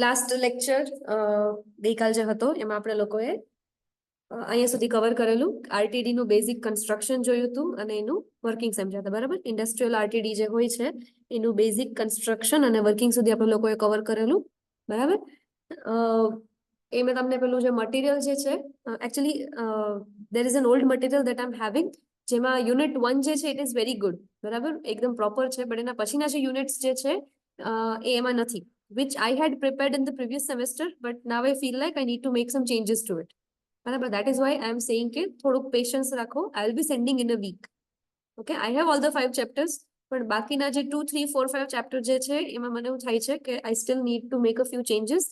Last lecture ગઈકાલ જે હતો એમાં આપણે લોકોએ અહીંયા સુધી કવર કરેલું આરટીડી નું બેઝિક કન્સ્ટ્રક્શન જોયું હતું અને એનું વર્કિંગ સમજ્યા હતા, બરાબર. ઇન્ડસ્ટ્રીયલ આરટીડી જે હોય છે એનું બેઝિક કન્સ્ટ્રક્શન અને વર્કિંગ સુધી આપણે લોકોએ કવર કરેલું, બરાબર. એ મેં તમને પેલું જે મટીરિયલ જે છે, actually there is an old material that I am having, જેમાં યુનિટ 1 જે છે ઇટ ઇઝ વેરી ગુડ, બરાબર, એકદમ પ્રોપર છે. બટ એના પછીના જે યુનિટ્સ જે છે એ એમાં નથી, which I had prepared in the previous semester, but now I feel like I need to make some changes to it. બરાબર, that is why I am saying કે થોડુંક પેશન્સ રાખો. I will be sending in a week. Okay, I have all the 5 chapters, પણ બાકીના જે 2, 3, 4, 5 chapter જે છે એમાં મને એવું થાય છે કે I still need to make a few changes.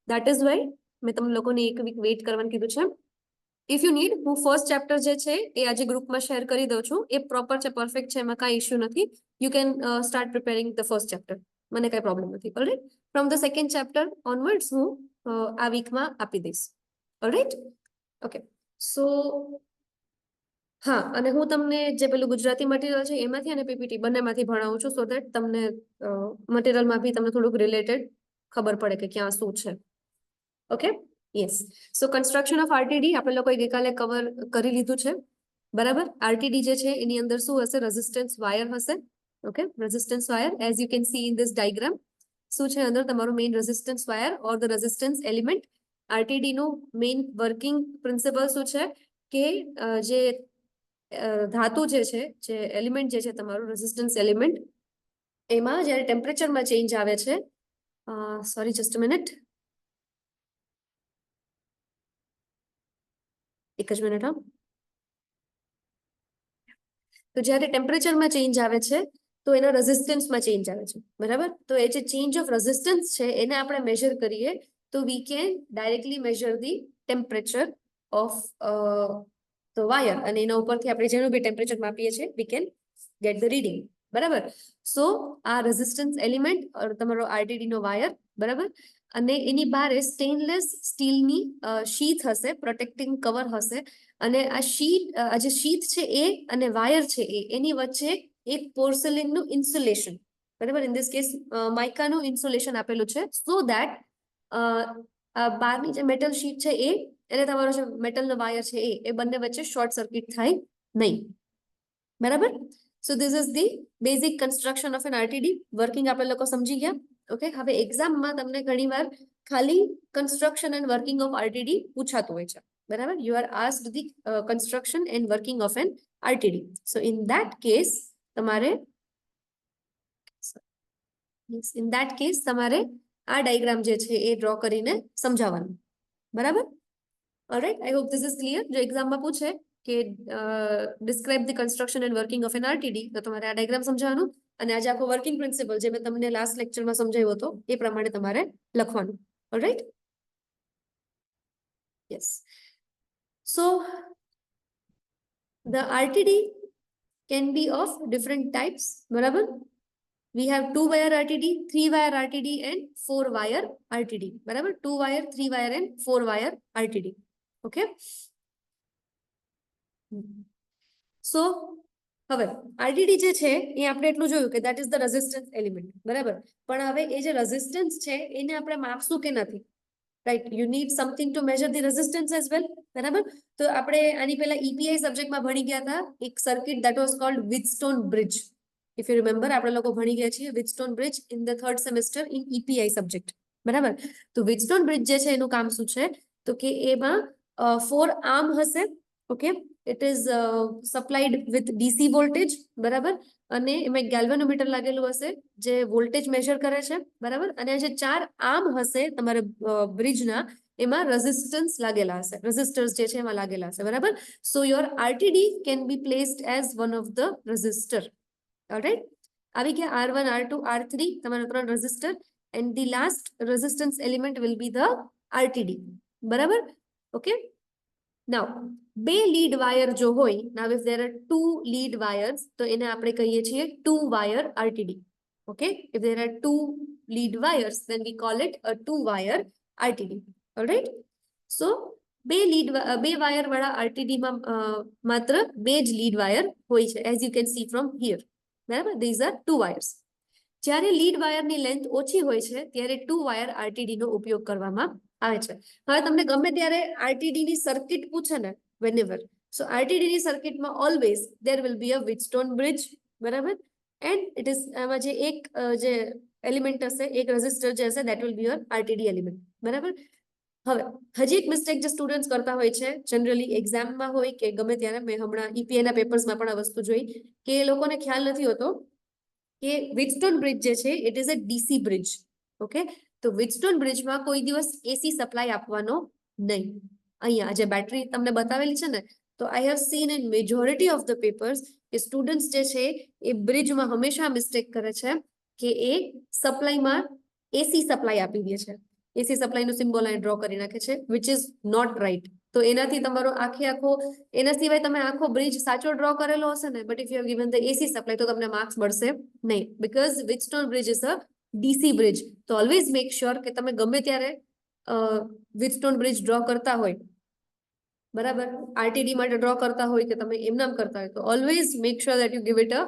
That is why મેં તમને લોકોને એક વીક વેઇટ કરવાનું કીધું છે. ઇફ યુ નીડ, હું ફર્સ્ટ ચેપ્ટર જે છે એ આજે ગ્રુપમાં શેર કરી દઉં છું. એ પ્રોપર છે, પરફેક્ટ છે, એમાં કાંઈ ઇશ્યુ નથી. You can start preparing the first chapter, મને કાંઈ પ્રોબ્લેમ નથી. Alright, from the second chapter onwards હું આ વીકમાં આપી દઈશ. Alright, okay. સો હા, અને હું તમને જે પેલું ગુજરાતી મટીરિયલ છે એમાંથી અને પીપીટી બંનેમાંથી ભણાવું છું, સો દેટ તમને મટીરિયલમાં બી તમને થોડુંક રિલેટેડ ખબર પડે કે ક્યાં શું છે. Okay, yes. So construction of RTD આપણે લોકોએ ગઈકાલે કવર કરી લીધું છે, બરાબર. આરટીડી જે છે એની અંદર શું હશે? રેઝિસ્ટન્સ વાયર હશે. Okay, resistance wire as you can see in this diagram. શું છે અંદર? તમારું main resistance wire or the resistance element. RTD નું મેઇન વર્કિંગ પ્રિન્સિપલ શું છે કે જે ધાતુ જે છે, જે એલિમેન્ટ જે છે તમારું રેઝિસ્ટન્સ એલિમેન્ટ, એમાં જ્યારે ટેમ્પરેચરમાં ચેન્જ આવે છે, સોરી જસ્ટ અ મિનિટ, એક જ મિનિટ. તો જ્યારે ટેમ્પરેચરમાં ચેન્જ આવે છે તો એના રેઝિસ્ટન્સમાં ચેન્જ આવે છે, બરાબર. તો એ જે ચેન્જ ઓફ રેઝિસ્ટન્સ છે એને આપણે મેજર કરીએ તો we can directly major the temperature of the wire, અને એના ઉપરથી આપણે જેનું બી ટેમ્પરેચર માપીએ છીએ we can get the reading, બરાબર. સો આ રેઝિસ્ટન્સ એલિમેન્ટ તમારો આરટીડી નો વાયર, બરાબર, અને એની બહાર સ્ટેનલેસ સ્ટીલની શીથ હશે, પ્રોટેક્ટિંગ કવર હશે. અને આ જે શીથ છે એ અને વાયર છે એની વચ્ચે એક પોર્સેલિનનું ઇન્સ્યુલેશન, બરાબર, ઇન ધીસ કેસ માઇકાનું ઇન્સ્યુલેશન આપેલું છે, સો દેટ બહારની જે મેટલ શીટ છે એ અને તમારો જે મેટલનો વાયર છે એ બંને વચ્ચે શોર્ટ સર્કિટ થાય નહીં, બરાબર. So this is the basic construction of an RTD. Working આપણે લોકો સમજી ગયા. ઓકે, હવે એક્ઝામમાં તમને ઘણીવાર ખાલી construction and working of RTD પૂછાતું હોય છે, બરાબર. You are asked the construction and working of an RTD. So in that case તમારે આ ડાયાગ્રામ જે છે એ ડ્રો કરીને સમજાવવાનું, બરાબર. Alright, I hope this is clear. જો એક્ઝામમાં પૂછે કે describe the construction and working of an RTD, તો તમારે આ ડાયાગ્રામ સમજાવવાનું અને આજે આખો વર્કિંગ પ્રિન્સિપલ જે મેં તમને લાસ્ટ લેક્ચરમાં સમજાવ્યો હતો એ પ્રમાણે તમારે લખવાનું. Alright, yes. So the RTD can be of different types, barabar. We have 2-wire RTD, 3-wire RTD and 4-wire RTD, barabar. 2-wire, 3-wire and 4-wire RTD. Okay. So હવે RTD જે છે એ આપણે એટલું જોયું કે that is the resistance element, બરાબર. પણ હવે એ જે રેઝિસ્ટન્સ છે એને આપણે માપશું કે નથી? Right, you need something to major the resistance as well, બરાબર. તો આપણે આની પહેલા ઈપીઆઈ સબ્જેક્ટમાં ભણી ગયા હતા એક circuit that was called Wheatstone bridge. If you remember, આપણે લોકો ભણી ગયા છીએ Wheatstone bridge in the 3rd semester in EPI subject, બરાબર. તો વિથસ્ટોન બ્રિજ જે છે એનું કામ શું છે તો કે એમાં 4 આર્મ હશે. Okay, it is supplied with DC voltage, બરાબર, અને એમાં એક ગેલ્વેનોમીટર લાગેલું હશે જે વોલ્ટેજ મેજર કરે છે, બરાબર. અને જે 4 આર્મ હશે તમારે બ્રિજના એમાં રેઝિસ્ટન્સ લાગેલા હશે, રેઝિસ્ટર્સ જે છે એમાં લાગેલા હશે, બરાબર. સો your RTD can be placed as one of the resistor. Alright, આવી ગયા R1, R2, R3 તમારા 3 resistor and the last resistance element will be the RTD, બરાબર. ઓકે, નાઉ બે લીડ વાયર જો હોય, નાઉ if there are 2 lead wires તો એને આપણે કહીએ છીએ 2-wire RTD. Okay, if there are 2 lead wires then we call it a 2-wire RTD. Alright, so બે વાયર વાળા RTD માં માત્ર બે જ લીડ વાયર હોય છે, as you can see from here, બરાબર. These are 2 wires. જ્યારે લીડ વાયરની લેન્થ ઓછી હોય છે ત્યારે 2 વાયર આરટીડી નો ઉપયોગ કરવામાં આવે છે. હવે તમને ગમે ત્યારે આરટીડી ની સર્કિટ પૂછે ને whenever, so આરટીડી ની સર્કિટમાં always there will be a Wheatstone bridge, બરાબર, એન્ડ ઇટ ઇઝ આમાં જે એક જે એલિમેન્ટ હશે, એક રેઝિસ્ટર જે હશે, that will be your RTD element, બરાબર. હવે હજી એક મિસ્ટેક જે સ્ટુડન્ટ્સ કરતા હોય છે જનરલી એક્ઝામમાં હોય કે ગમે ત્યારે, મેં હમણાં ઈપીએ ના પેપર્સમાં પણ આ વસ્તુ જોઈ કે એ લોકોને ખ્યાલ નથી હોતો કે Wheatstone બ્રિજ જે છે it is a DC bridge. Okay, તો Wheatstone બ્રિજમાં કોઈ દિવસ એસી સપ્લાય આપવાનો નહીં. અહીંયા જે બેટરી તમને બતાવેલી છે ને, તો I have seen in majority of the papers કે સ્ટુડન્ટ્સ જે છે એ બ્રિજમાં હંમેશા મિસ્ટેક કરે છે કે એ સપ્લાયમાં એસી સપ્લાય આપી દે છે, એસી સપ્લાયનું સિમ્બોલ અહીં ડ્રો કરી નાખે છે, વિચ ઇઝ નોટ રાઈટ. તો એનાથી તમારો આખો એના સિવાય તમે આખો બ્રિજ સાચો ડ્રો કરેલો હશે ને, but if you have given the AC supply તો તમને માર્ક્સ મળશે નહીં, because Wheatstone bridge is a DC bridge. તો ઓલવેઝ મેક શ્યોર કે તમે ગમે ત્યારે Wheatstone બ્રિજ ડ્રો કરતા હોય, બરાબર, આરટીડી માટે ડ્રો કરતા હોય કે તમે એમનામ કરતા હોય, તો always make sure that you give it a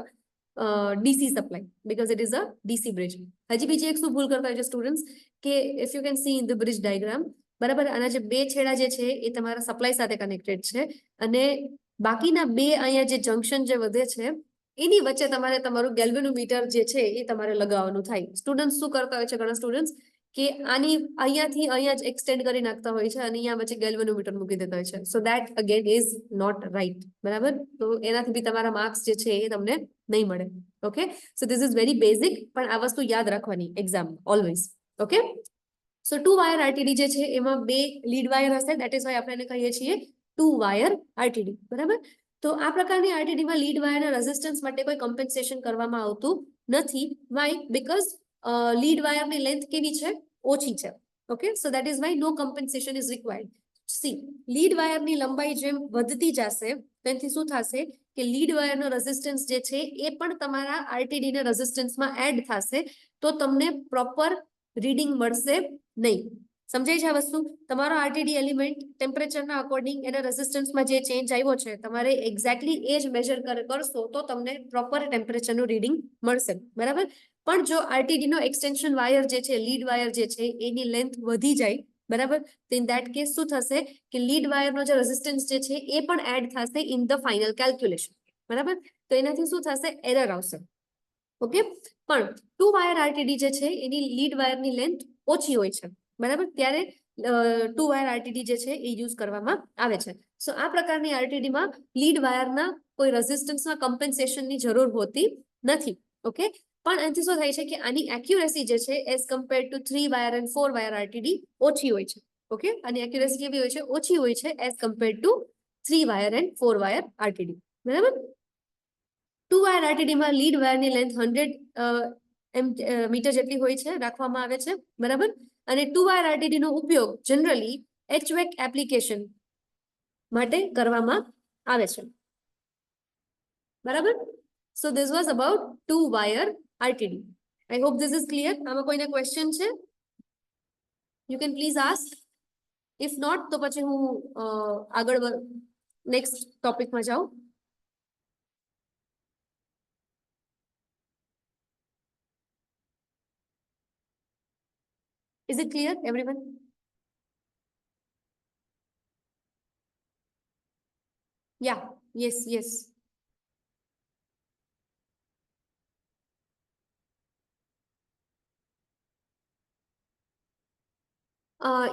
DC supply because it is a DC bridge. હજી બીજી એક શું ભૂલ કરતા હોય છે સ્ટુડન્ટ્સ કે if you can see in the bridge diagram, બરાબર, આના જે બે છેડા જે છે એ તમારા સપ્લાય સાથે કનેક્ટેડ છે અને બાકીના બે અહીંયા જે જંક્શન જે વધે છે એની વચ્ચે તમારે તમારું ગેલ્વેનોમીટર જે છે એ તમારે લગાવવાનું થાય. સ્ટુડન્ટ્સ શું કરતા હોય છે, ઘણા સ્ટુડન્ટ્સ કે આની અહીંયાથી અહીંયા જ એક્સટેન્ડ કરી નાખતા હોય છે અને અહીંયા વચ્ચે ગેલ્વેનોમીટર મૂકી દેતા હોય છે. So that again is not right, બરાબર. તો એનાથી બી તમારા માર્ક્સ જે છે એ તમને નહીં મળે. Okay, so this is very basic, પણ આ વસ્તુ યાદ રાખવાની એક્ઝામ ઓલવેઝ. ઓકે, સો 2 વાયર આરટીડી જે છે એમાં બે લીડ વાયર હશે, દેટ ઇઝ વાય આપણે એને કહીએ છીએ 2 વાયર આરટીડી, બરાબર. તો આ પ્રકારની આરટીડીમાં લીડ વાયરના રેઝિસ્ટન્સ માટે કોઈ કમ્પન્સેશન કરવામાં આવતું નથી. વાય? બીકોઝ લીડ વાયરની લેન્થ કેવી છે? ઓછી છે. Okay, so that is why no compensation is required. See, lead વાયરની લંબાઈ જેમ વધતી જશે તેનાથી શું થશે કે લીડ વાયરનો રેઝિસ્ટન્સ જે છે એ પણ તમારા આરટીડી ના રેઝિસ્ટન્સમાં એડ થશે, તો તમને પ્રોપર રીડિંગ મળશે નહીં. સમજાય છે આ વસ્તુ? તમારો આરટીડી એલિમેન્ટ ટેમ્પરેચરના અકોર્ડિંગ એના રેઝિસ્ટન્સમાં જે ચેન્જ આવ્યો છે તમારે એક્ઝેક્ટલી એ જ મેજર કરશો તો તમને પ્રોપર ટેમ્પરેચરનું રીડિંગ મળશે, બરાબર. પણ જો આરટીડી નો એક્સટેન્શન વાયર જે છે, લીડ વાયર જે છે એની લેન્થ વધી જાય, બરાબર, તો ઇન ધેટ કેસ શું થશે કે લીડ વાયરનો જે રેઝિસ્ટન્સ જે છે એ પણ એડ થશે ઇન ધ ફાઇનલ કેલ્ક્યુલેશન, બરાબર. તો એનાથી શું થશે? એરર આવશે. ઓકે, પણ 2 વાયર આરટીડી જે છે એની લીડ વાયરની લેન્થ ઓછી હોય છે, બરાબર, ત્યારે 2 વાયર આરટીડી જે છે એ યુઝ કરવામાં આવે છે. સો આ પ્રકારની આરટીડીમાં લીડ વાયરના કોઈ રેઝિસ્ટન્સમાં કમ્પન્સેશનની જરૂર હોતી નથી. ઓકે, પણ એનાથી શું થાય છે કે આની એક્યુરેસી જે છે as compare to 3 wire and 4 wire RTD ઓછી હોય છે. ઓકે, આની એક્યુરેસી કેવી હોય છે? ઓછી હોય છે as compare to 3 wire and 4 wire RTD, બરાબર. 2 વાયર આરટીડીમાં લીડ વાયરની લેન્થ 100 મીટર જેટલી હોય છે, રાખવામાં આવે છે, બરાબર. અને 2 વાયર આરટીડી નો ઉપયોગ જનરલી HVAC એપ્લિકેશન માટે કરવામાં આવે છે, બરાબર. So this was about 2 wire RTD. I hope this is clear. આમાં કોઈને ક્વેશ્ચન છે? You can please ask. If not તો પછી હું આગળ નેક્સ્ટ ટોપિકમાં જાઉં. Is it clear, everyone? Yeah, yes, yes.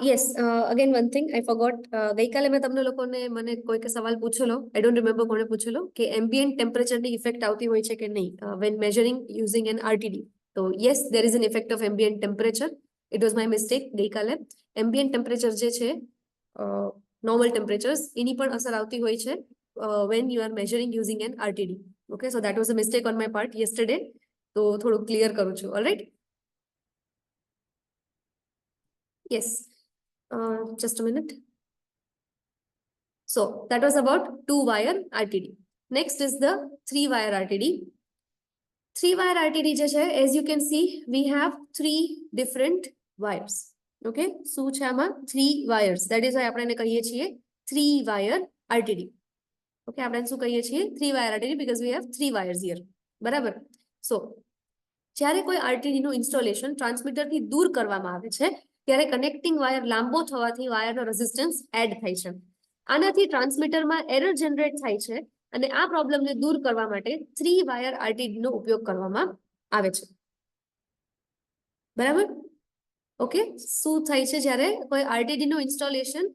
Yes, again one thing I forgot. ગઈકાલે મેં તમને લોકોને મને કોઈકે સવાલ પૂછેલો, આઈ ડોન્ટ રિમેમ્બર કોણે પૂછેલો, કે એમ્બિયન્ટ ટેમ્પરેચરની ઇફેક્ટ આવતી હોય છે કે નહીં when measuring using an RTD. તો yes, there is an effect of ambient temperature. It was my mistake ગઈકાલે. એમ્બિયન્ટ ટેમ્પરેચર જે છે, નોર્મલ ટેમ્પરેચર્સ, એની પણ અસર આવતી હોય છે when you are measuring using an RTD. Okay, so that was a mistake on my part yesterday. તો થોડું ક્લિયર કરું છું. Alright, yes. Just a minute. So that was about 2 wire RTD. Next is the 3 wire RTD. 3 wire RTD જે છે, as you can see, we have 3 different wires. Okay, શું છે આમાં? 3 wires. That is why આપણે એને કહીએ છીએ 3 wire RTD. Okay, આપણે શું કહીએ છીએ? 3 wire RTD because we have 3 wires here. બરાબર. So જ્યારે કોઈ આરટીડી નું ઇન્સ્ટોલેશન ટ્રાન્સમીટર થી દૂર કરવામાં આવે છે ત્યારે કનેક્ટિંગ વાયર લાંબો થવાથી વાયરનો રેઝિસ્ટન્સ એડ થાય છે. આનાથી ટ્રાન્સમીટરમાં એરર જનરેટ થાય છે અને આ પ્રોબ્લેમને દૂર કરવા માટે 3 વાયર આરટીડી નો ઉપયોગ કરવામાં આવે છે. બરાબર? ઓકે, શું થાય છે જ્યારે કોઈ આરટીડી નું ઇન્સ્ટોલેશન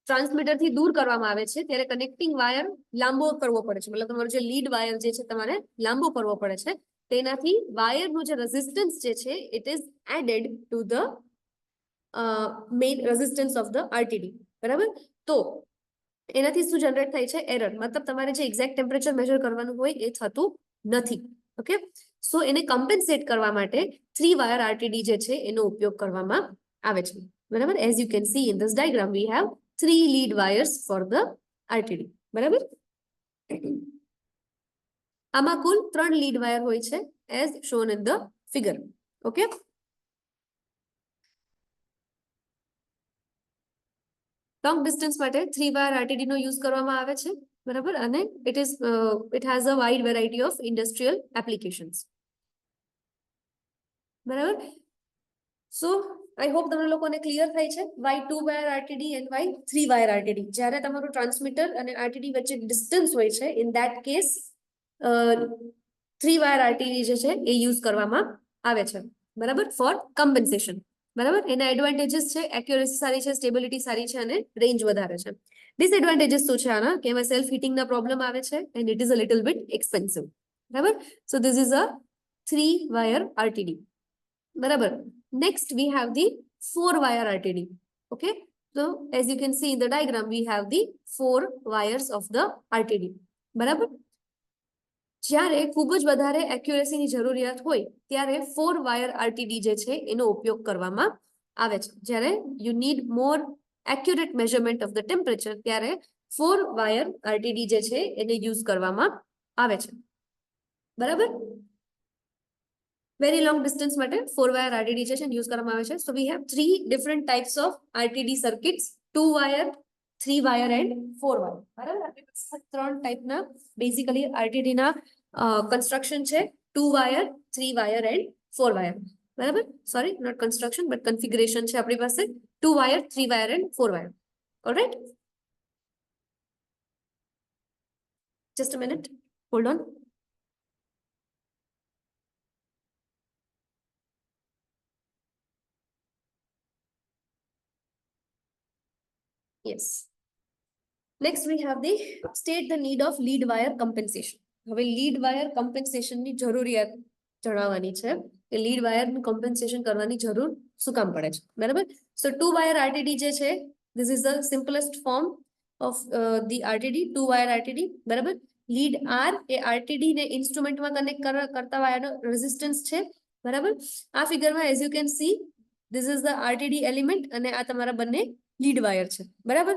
ટ્રાન્સમીટર થી દૂર કરવામાં આવે છે ત્યારે કનેક્ટિંગ વાયર લાંબો કરવો પડે છે, મતલબ તમારો જે લીડ વાયર જે છે તમારે લાંબો કરવો પડે છે. તેનાથી વાયરનું જે રેઝિસ્ટન્સ જે છે it is added to the main resistance of the RTD. બરાબર? તો એનાથી શું જનરેટ થાય છે? એરર, મતલબ તમારે જે એક્ઝેક્ટ ટેમ્પરેચર મેજર કરવાનું હોય એ થતું નથી. ઓકે, સો એને કમ્પેન્સેટ કરવા માટે 3 વાયર આરટીડી જે છે એનો ઉપયોગ કરવામાં આવે છે. બરાબર? As you can see in this diagram we have 3 lead wires for the RTD. બરાબર? આમાં કુલ 3 લીડ વાયર હોય છે as shown in the figure. Okay, long distance માટે 3 વાયર આરટીડી નો યુઝ કરવામાં આવે છે. બરાબર? અને it has a wide variety of industrial applications. બરાબર? સો આઈ હોપ તમને લોકોને ક્લિયર થાય છે why 2 wire RTD and why 3 wire RTD. જ્યારે તમારું ટ્રાન્સમીટર અને આરટીડી વચ્ચે ડિસ્ટન્સ હોય છે in that case 3 wire RTD જે છે એ યુઝ કરવામાં આવે છે. બરાબર? For compensation. બરાબર? એના એડવાન્ટેજીસ છે, એક્યુરેસી સારી છે, સ્ટેબિલિટી સારી છે અને રેન્જ વધારે છે. ડિસએડવાન્ટેજીસ શું છે આના? કે એમાં સેલ્ફ હીટિંગના પ્રોબ્લેમ આવે છે and it is a little bit expensive. બરાબર? So this is a 3 wire RTD. બરાબર? Next we have the 4 wire RTD. Okay, so as you can see in the diagram we have the 4 wires of the RTD. બરાબર? જ્યારે ખૂબ જ વધારે એક્યુરેસીની જરૂરિયાત હોય ત્યારે 4 વાયર આરટીડી જે છે એનો ઉપયોગ કરવામાં આવે છે. જ્યારે you need more accurate measurement of the temperature ત્યારે 4 વાયર આરટીડી જે છે એને યુઝ કરવામાં આવે છે. બરાબર? Very long distance માટે 4 wire RTD જે છે યુઝ કરવામાં આવે છે. So we have 3 different types of RTD circuits, 2 wire, 3 wire and 4 wire. બરાબર? આપણી પાસે 3 ટાઈપના બેઝિકલી RTD ના કન્સ્ટ્રક્શન છે, 2 wire, 3 wire and 4 wire. બરાબર? Sorry, not construction but configuration છે આપણી પાસે 2 wire, 3 wire and 4 wire. Alright? Just a minute. Hold on. Yes. Next we have the state the need of lead wire compensation. હવે lead wire compensation ની જરૂરિયાત જણાવવાની છે કે lead wire નું compensation કરવાની જરૂર શું કામ પડે છે. બરાબર? So 2 wire RTD જે છે, this is the simplest form of the RTD, 2 wire RTD. બરાબર? lead R એ RTD ને ઇન્સ્ટ્રુમેન્ટમાં કનેક્ટ કરતા વાયરનો રેઝિસ્ટન્સ છે. બરાબર? આ ફિગરમાં as you can see this is the RTD element અને આ તમારા બંને lead wire છે. બરાબર?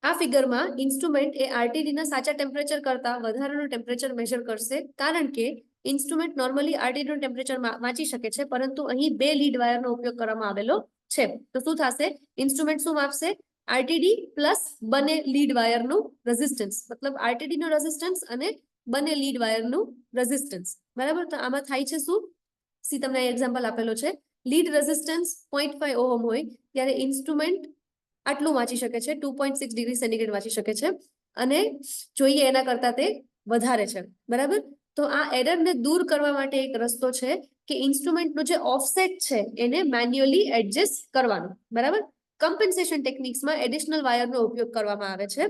આ ફિગરમાં ઇન્સ્ટ્રુમેન્ટ એ આરટીડી ના સાચા ટેમ્પરેચર કરતા વધારાનું ટેમ્પરેચર મેજર કરશે, કારણ કે ઇન્સ્ટ્રુમેન્ટ નોર્મલી આરટીડી નું ટેમ્પરેચર વાંચી શકે છે, પરંતુ અહીં 2 લીડ વાયરનો ઉપયોગ કરવામાં આવેલો છે. તો શું થશે? ઇન્સ્ટ્રુમેન્ટ શું માપશે? આરટીડી પ્લસ બંને લીડ વાયરનું રેઝિસ્ટન્સ, મતલબ આરટીડી નું રેઝિસ્ટન્સ અને બંને લીડ વાયરનું રેઝિસ્ટન્સ. બરાબર? તો આમાં થાય છે શું? સી તમને એક્ઝામ્પલ આપેલો છે, લીડ રેઝિસ્ટન્સ 0.5 ઓહમ હોય ત્યારે ઇન્સ્ટ્રુમેન્ટ આટલું વાંચી શકે છે, 2.6 ડિગ્રી સેન્ટીગ્રેડ વાંચી શકે છે અને જોઈએ એના કરતા તે વધારે છે. બરાબર? તો આ એરરને દૂર કરવા માટે એક રસ્તો છે કે ઇન્સ્ટ્રુમેન્ટનો જે ઓફસેટ છે એને મેન્યુઅલી એડજસ્ટ કરવાનો. બરાબર? કમ્પન્સેશન ટેકનિક્સમાં એડિશનલ વાયરનો ઉપયોગ કરવામાં આવે છે.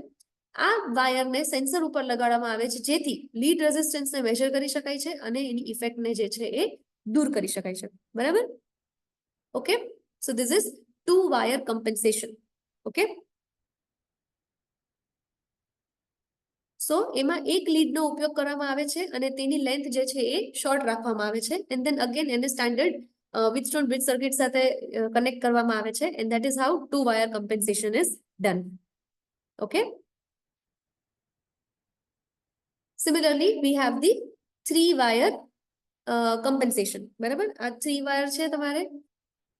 આ વાયરને સેન્સર ઉપર લગાડવામાં આવે છે જેથી લીડ રેઝિસ્ટન્સને મેજર કરી શકાય છે અને એની ઇફેક્ટને જે છે એ દૂર કરી શકાય છે. બરાબર? Okay, so this is 2 wire compensation. Okay, so એમાં એક લીડનો ઉપયોગ કરવામાં આવે છે અને તેની લેન્થ જે છે એ શોર્ટ રાખવામાં આવે છે એન્ડ ધેન અગેન એને સ્ટાન્ડર્ડ વિથસ્ટોન બ્રિજ સર્કિટ સાથે કનેક્ટ કરવામાં આવે છે and that is how 2 wire compensation is done. Okay, similarly V have the 3 wire compensation. બરાબર? આ 3 વાયર છે તમારે,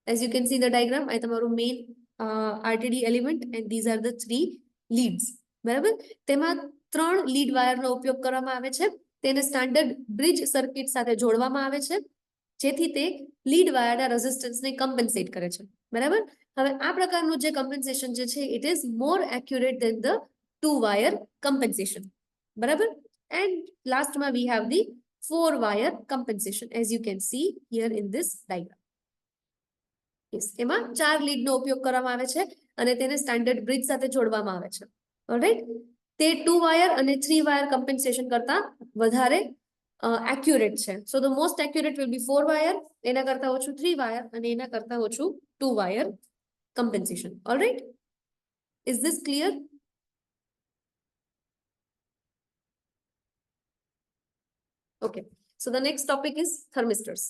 as you can see the diagram, આ તમારું main RTD element and these are the 3 leads. બરાબર? તેમાં 3 લીડ વાયરનો ઉપયોગ કરવામાં આવે છે તેને સ્ટાન્ડર્ડ બ્રિજ સર્કિટ સાથે જોડવામાં આવે છે, જેથી તે લીડ વાયરના રેઝિસ્ટન્સને કમ્પેન્સેટ કરે છે. બરાબર. હવે આ પ્રકારનું જે કમ્પેન્સેશન જે છે it is more accurate than the two wire compensation. બરાબર. એન્ડ લાસ્ટમાં we have the 4 wire compensation as you can see here in this diagram. Yes, એમાં 4 લીડનો ઉપયોગ કરવામાં આવે છે અને તેને સ્ટાન્ડર્ડ બ્રિજ સાથે જોડવામાં આવે છે. ઓલરાઈટ. તે 2 વાયર અને 3 વાયર કમ્પેન્સેશન કરતા વધારે એક્યુરેટ છે. So the most accurate will be 4 wire, એના કરતા ઓછું 3 વાયર અને એના કરતા ઓછું 2 wire compensation. Alright. Is this clear? Okay. So the next topic is thermistors.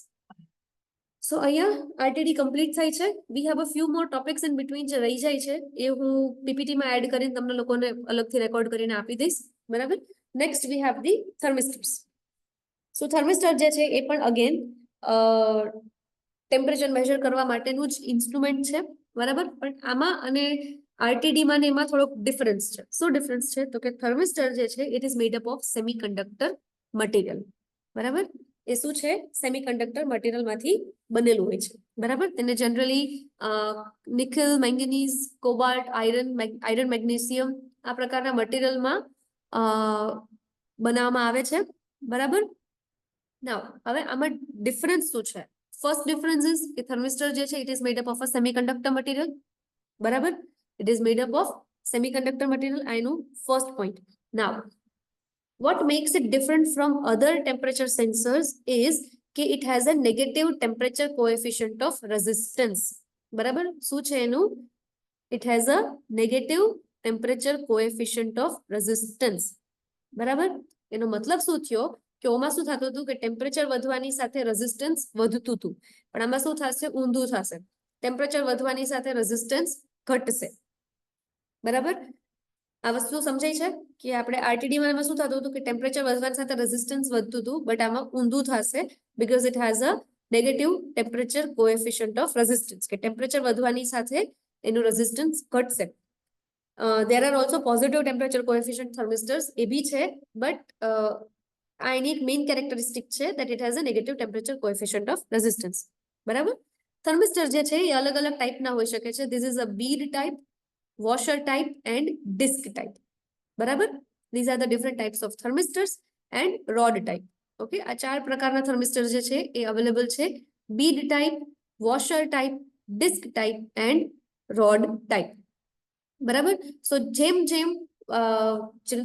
So અહીંયા RTD complete થાય છે. We have a few more topics in between જે રહી જાય છે એ હું PPT માં એડ કરીને તમને લોકોને અલગથી રેકોર્ડ કરીને આપી દઈશ. બરાબર. Next we have the thermistors. So thermistor જે છે એ પણ again ટેમ્પરેચર મેઝર કરવા માટેનું જ ઇન્સ્ટ્રુમેન્ટ છે. બરાબર. પણ આમાં અને RTD માં ને એમાં થોડોક ડિફરન્સ છે. શું ડિફરન્સ છે? તો કે થર્મિસ્ટર જે છે it is made up of semiconductor material. બરાબર. એ શું છે? સેમિકન્ડક્ટર મટીરિયલમાંથી બનેલું હોય છે. બરાબર. તેને generally nickel, manganese, cobalt, iron, magnesium આ પ્રકારના મટીરિયલમાં બનાવવામાં આવે છે. બરાબર. નાઉ હવે આમાં ડિફરન્સ શું છે? ફર્સ્ટ ડિફરન્સ ઇઝ કે થર્મિસ્ટર જે છે it is made up of a semiconductor material. બરાબર. It is made up of semiconductor material. આનું first point. Now what makes it different from other temperature sensors is કે it has a negative temperature coefficient of resistance. બરાબર. શું છે એનું? It has a negative temperature coefficient of resistance. બરાબર. એનો મતલબ શું થયો કે ઓમાં શું થતું હતું કે ટેમ્પરેચર વધવાની સાથે રેઝિસ્ટન્સ વધતું હતું, પણ આમાં શું થશે? ઊંધું થશે. ટેમ્પરેચર વધવાની સાથે રેઝિસ્ટન્સ ઘટશે. બરાબર. આ વસ્તુ સમજાય છે કે આપણે આરટીડી માં શું થતું હતું કે ટેમ્પરેચર વધવાની સાથે રેઝિસ્ટન્સ વધતું હતું, બટ આમાં ઊંધું થશે because it has a negative temperature coefficient of resistance, કે ટેમ્પરેચર વધવાની સાથે એનું રેઝિસ્ટન્સ ઘટશે. there are also positive temperature coefficient thermistors એ બી છે, બટ આ એની એક મેઇન કેરેક્ટરિસ્ટિક છે that it has a negative temperature coefficient of resistance. બરાબર. થર્મિસ્ટર જે છે એ અલગ અલગ ટાઈપના હોઈ શકે છે. this is a bead type, washer type and disc type. બરાબર. these are the different types of thermistors and rod type. Okay, આ ચાર પ્રકારના થર્મિસ્ટર જે છે એ અવેલેબલ છે. bead type, washer type, disc type and rod type. બરાબર. સો જેમ જેમ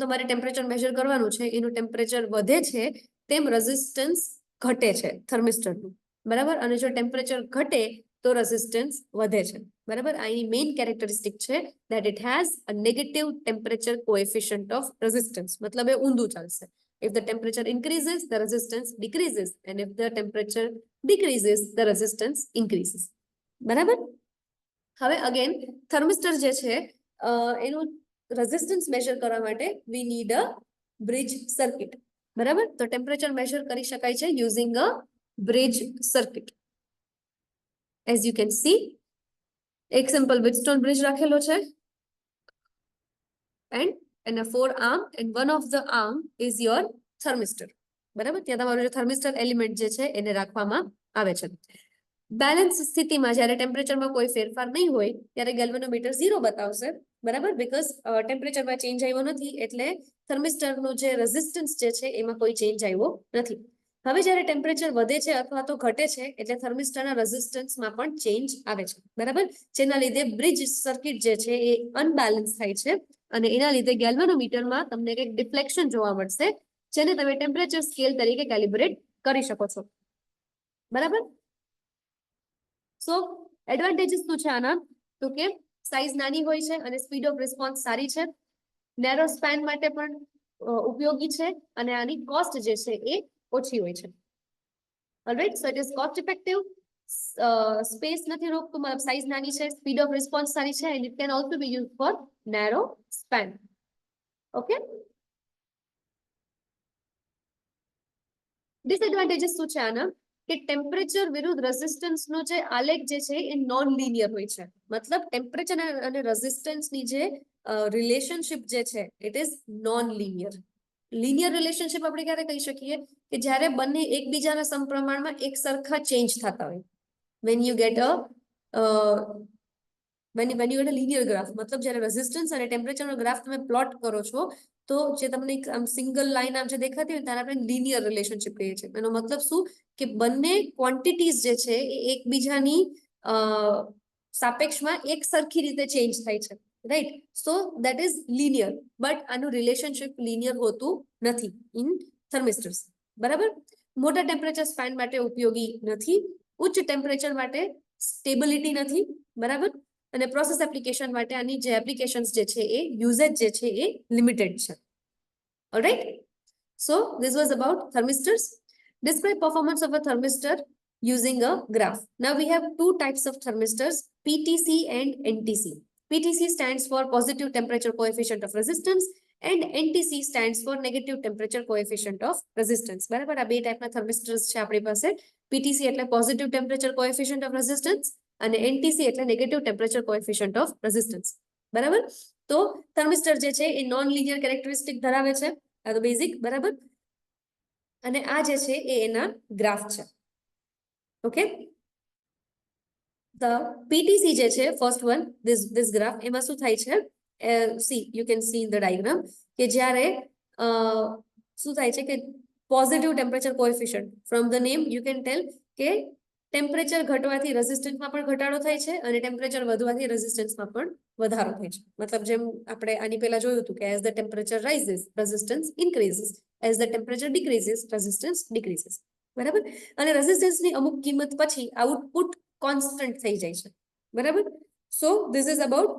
તમારે ટેમ્પરેચર મેઝર કરવાનું છે એનું ટેમ્પરેચર વધે છે તેમ રેઝિસ્ટન્સ ઘટે છે થર્મિસ્ટરનું. બરાબર. અને જો ટેમ્પરેચર ઘટે તો રેઝિસ્ટન્સ વધે છે. બરાબર. આ એની મેઇન કેરેક્ટરિસ્ટિક છે that it has a negative temperature coefficient of resistance. મતલબ એ ઊંધું ચાલશે. If the temperature increases, the resistance decreases, and if the temperature decreases, the resistance increases. બરાબર. હવે અગેન થર્મિસ્ટર જે છે એનું રેઝિસ્ટન્સ મેઝર કરવા માટે we need a bridge circuit. બરાબર. તો ટેમ્પરેચર મેઝર કરી શકાય છે using a bridge circuit. As you can see એક સિમ્પલ વિટસ્ટોન બ્રિજ રાખેલો છે and a 4 arm and one of the arm is your thermistor. બરાબર. ત્યાં તમારું જે થર્મિસ્ટર એલિમેન્ટ જે છે એને રાખવામાં આવે છે. બેલેન્સ સ્થિતિમાં જ્યારે ટેમ્પરેચરમાં કોઈ ફેરફાર નહીં હોય ત્યારે ગેલ્વેનોમીટર 0 બતાવશે. બરાબર. બીકોઝ ટેમ્પરેચરમાં ચેન્જ આવ્યો નથી એટલે થર્મિસ્ટરનો જે રેઝિસ્ટન્સ જે છે એમાં કોઈ ચેન્જ આવ્યો નથી. હવે જ્યારે ટેમ્પરેચર વધે છે અથવા તો ઘટે છે એટલે થર્મિસ્ટરના રેઝિસ્ટન્સમાં પણ ચેન્જ આવે છે. બરાબર. જેના લીધે બ્રિજ સર્કિટ જે છે એ અનબેલેન્સ થાય છે અને એના લીધે ગેલ્વેનોમીટરમાં તમને કંઈક ડિફ્લેક્શન જોવા મળશે જેને તમે ટેમ્પરેચર સ્કેલ તરીકે કેલિબ્રેટ કરી શકો છો. બરાબર. સો એડવાન્ટેજીસ શું છે આના? તો કે સાઇઝ નાની હોય છે અને સ્પીડ ઓફ રિસ્પોન્સ સારી છે. નેરો સ્પેન માટે પણ ઉપયોગી છે અને આની કોસ્ટ જે છે એ ઓછી હોય છે. Alright. So it is cost effective. Space નથી રોકતું, મતલબ સાઇઝ નાની છે, સ્પીડ ઓફ રિસ્પોન્સ સારી છે and it can also be used for narrow span. Okay. Disadvantages શું છે આના? કે ટેમ્પરેચર વિરુદ્ધ રેઝિસ્ટન્સનો જે આલેખ જે છે એ નોન લિનિયર હોય છે. મતલબ ટેમ્પરેચર અને રેઝિસ્ટન્સની જે રિલેશનશિપ જે છે it is known linear. Linear relationship આપણે ક્યારે કહી શકીએ કે જ્યારે બંને એકબીજાના સમપ્રમાણમાં એક સરખા ચેન્જ થતા હોય. when you get a when you get a linear graph, મતલબ જ્યારે રેઝિસ્ટન્સ અને ટેમ્પરેચરનો ગ્રાફ તમે પ્લોટ કરો છો તો જે તમને આમ સિંગલ લાઈન આમ જે દેખાતી હોય ત્યારે આપણે લિનિયર રિલેશનશિપ કહીએ છીએ. એનો મતલબ શું કે બંને ક્વોન્ટિટીઝ જે છે એ એકબીજાની સાપેક્ષમાં એક સરખી રીતે ચેન્જ થાય છે, right? So that is linear, but આનું રિલેશનશિપ લિનિયર હોતું નથી ઇન થર્મિસ્ટર્સ, બરાબર? મોટા ટેમ્પરેચર સ્પાન માટે ઉપયોગી નથી, ઉચ્ચ ટેમ્પરેચર માટે સ્ટેબિલિટી નથી, બરાબર? અને પ્રોસેસ એપ્લિકેશન માટે આની જે એપ્લિકેશન્સ જે છે એ યુઝેજ જે છે એ લિમિટેડ છે. Alright, so this was about thermistors. Describe performance of a thermistor using a graph. Now we have two types of thermistors, PTC and NTC. PTC stands for positive temperature coefficient of resistance and NTC stands for negative temperature coefficient of resistance. બરાબર, આ બે ટાઈપના thermistors છે આપણી પાસે. PTC એટલે positive temperature coefficient of resistance અને NTC એટલે negative temperature coefficient of resistance. બરાબર, તો થર્મિસ્ટર જે છે એ નોન લિનિયર કેરેક્ટરિસ્ટિક ધરાવે છે, આ તો બેઝિક, બરાબર? અને આ જે છે એ એના ગ્રાફ છે. ઓકે, the PTC જે છે ફર્સ્ટ વન, this graph, એમાં શું થાય છે, see you can see in the diagram કે જ્યારે શું થાય છે કે positive temperature coefficient, from the name you can ટેલ કે ટેમ્પરેચર ઘટવાથી રેઝિસ્ટન્સમાં પણ ઘટાડો થાય છે અને ટેમ્પરેચર વધવાથી રેઝિસ્ટન્સમાં પણ વધારો થાય છે. મતલબ જેમ આપણે આની પહેલા જોયું હતું કે as the temperature rises resistance increases, as the temperature decreases resistance decreases, બરાબર? અને રેઝિસ્ટન્સની અમુક કિંમત પછી આઉટપુટ કોન્સ્ટન્ટ થઈ જાય છે, બરાબર? So this is about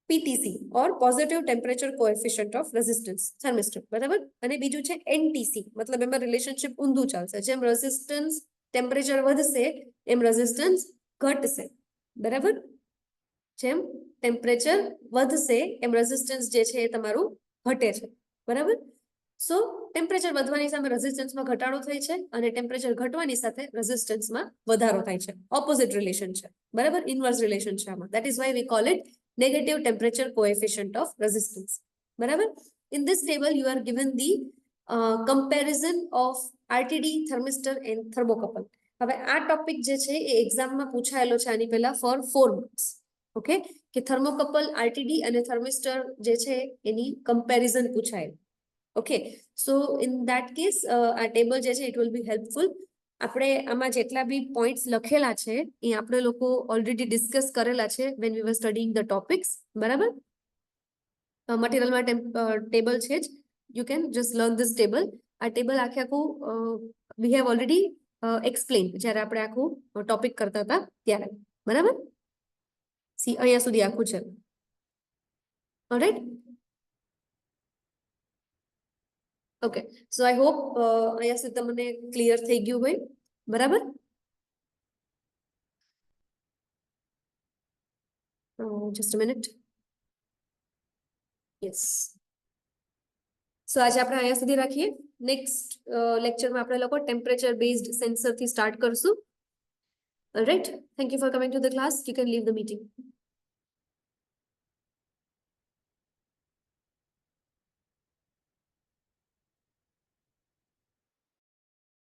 PTC or positive temperature coefficient of resistance thermistor, બરાબર? અને બીજું છે NTC, મતલબ એમાં રિલેશનશિપ ઊંધું ચાલશે. જેમ રેઝિસ્ટન્સ ટેમ્પરેચર વધશે એમ રેઝિસ્ટન્સ ઘટશે, બરાબર? જેમ ટેમ્પરેચર વધશે એમ રેઝિસ્ટન્સ જે છે એ તમારું ઘટે છે, બરાબર? સો ટેમ્પરેચર વધવાની સામે રેઝિસ્ટન્સમાં ઘટાડો થાય છે અને ટેમ્પરેચર ઘટવાની સાથે રેઝિસ્ટન્સમાં વધારો થાય છે. ઓપોઝિટ રિલેશન છે, બરાબર? ઇન્વર્સ રિલેશન છે આમાં. That is why we call it negative temperature coefficient of resistance, બરાબર? In this table you are given the comparison of RTD, thermistor and thermocouple. હવે આ ટોપિક જે છે એ એક્ઝામમાં પૂછાયેલો છે આની પહેલા ફોર 4 માર્ક્સ. ઓકે, કે થર્મોકપલ, આરટીડી અને થર્મિસ્ટર જે છે એની કમ્પેરિઝન પૂછાય. Okay, so in that case આ ટેબલ જે છે ઇટ વિલ બી હેલ્પફુલ. આપણે આમાં જેટલા બી પોઈન્ટ્સ લખેલા છે એ આપણે લોકો ઓલરેડી ડિસ્કસ કરેલા છે when we were studying the topics, બરાબર? મટીરિયલમાં ટેબલ છે જ, you can just learn this table. આ ટેબલ આખું we have already explained જ્યારે આપણે આખું ટોપિક કરતા હતા ત્યારે, બરાબર? સી અહીંયા સુધી આખું છે. Alright, okay, so I hope અહીંયા સુધી તમને ક્લિયર થઈ ગયું હોય, બરાબર? Just a minute. યસ, સો આજે આપણે અહીંયા સુધી રાખીએ. નેક્સ્ટ લેક્ચરમાં આપણે લોકો ટેમ્પરેચર બેઝડ સેન્સરથી સ્ટાર્ટ કરશું. Alright, thank you for coming to the class. You can live the meeting.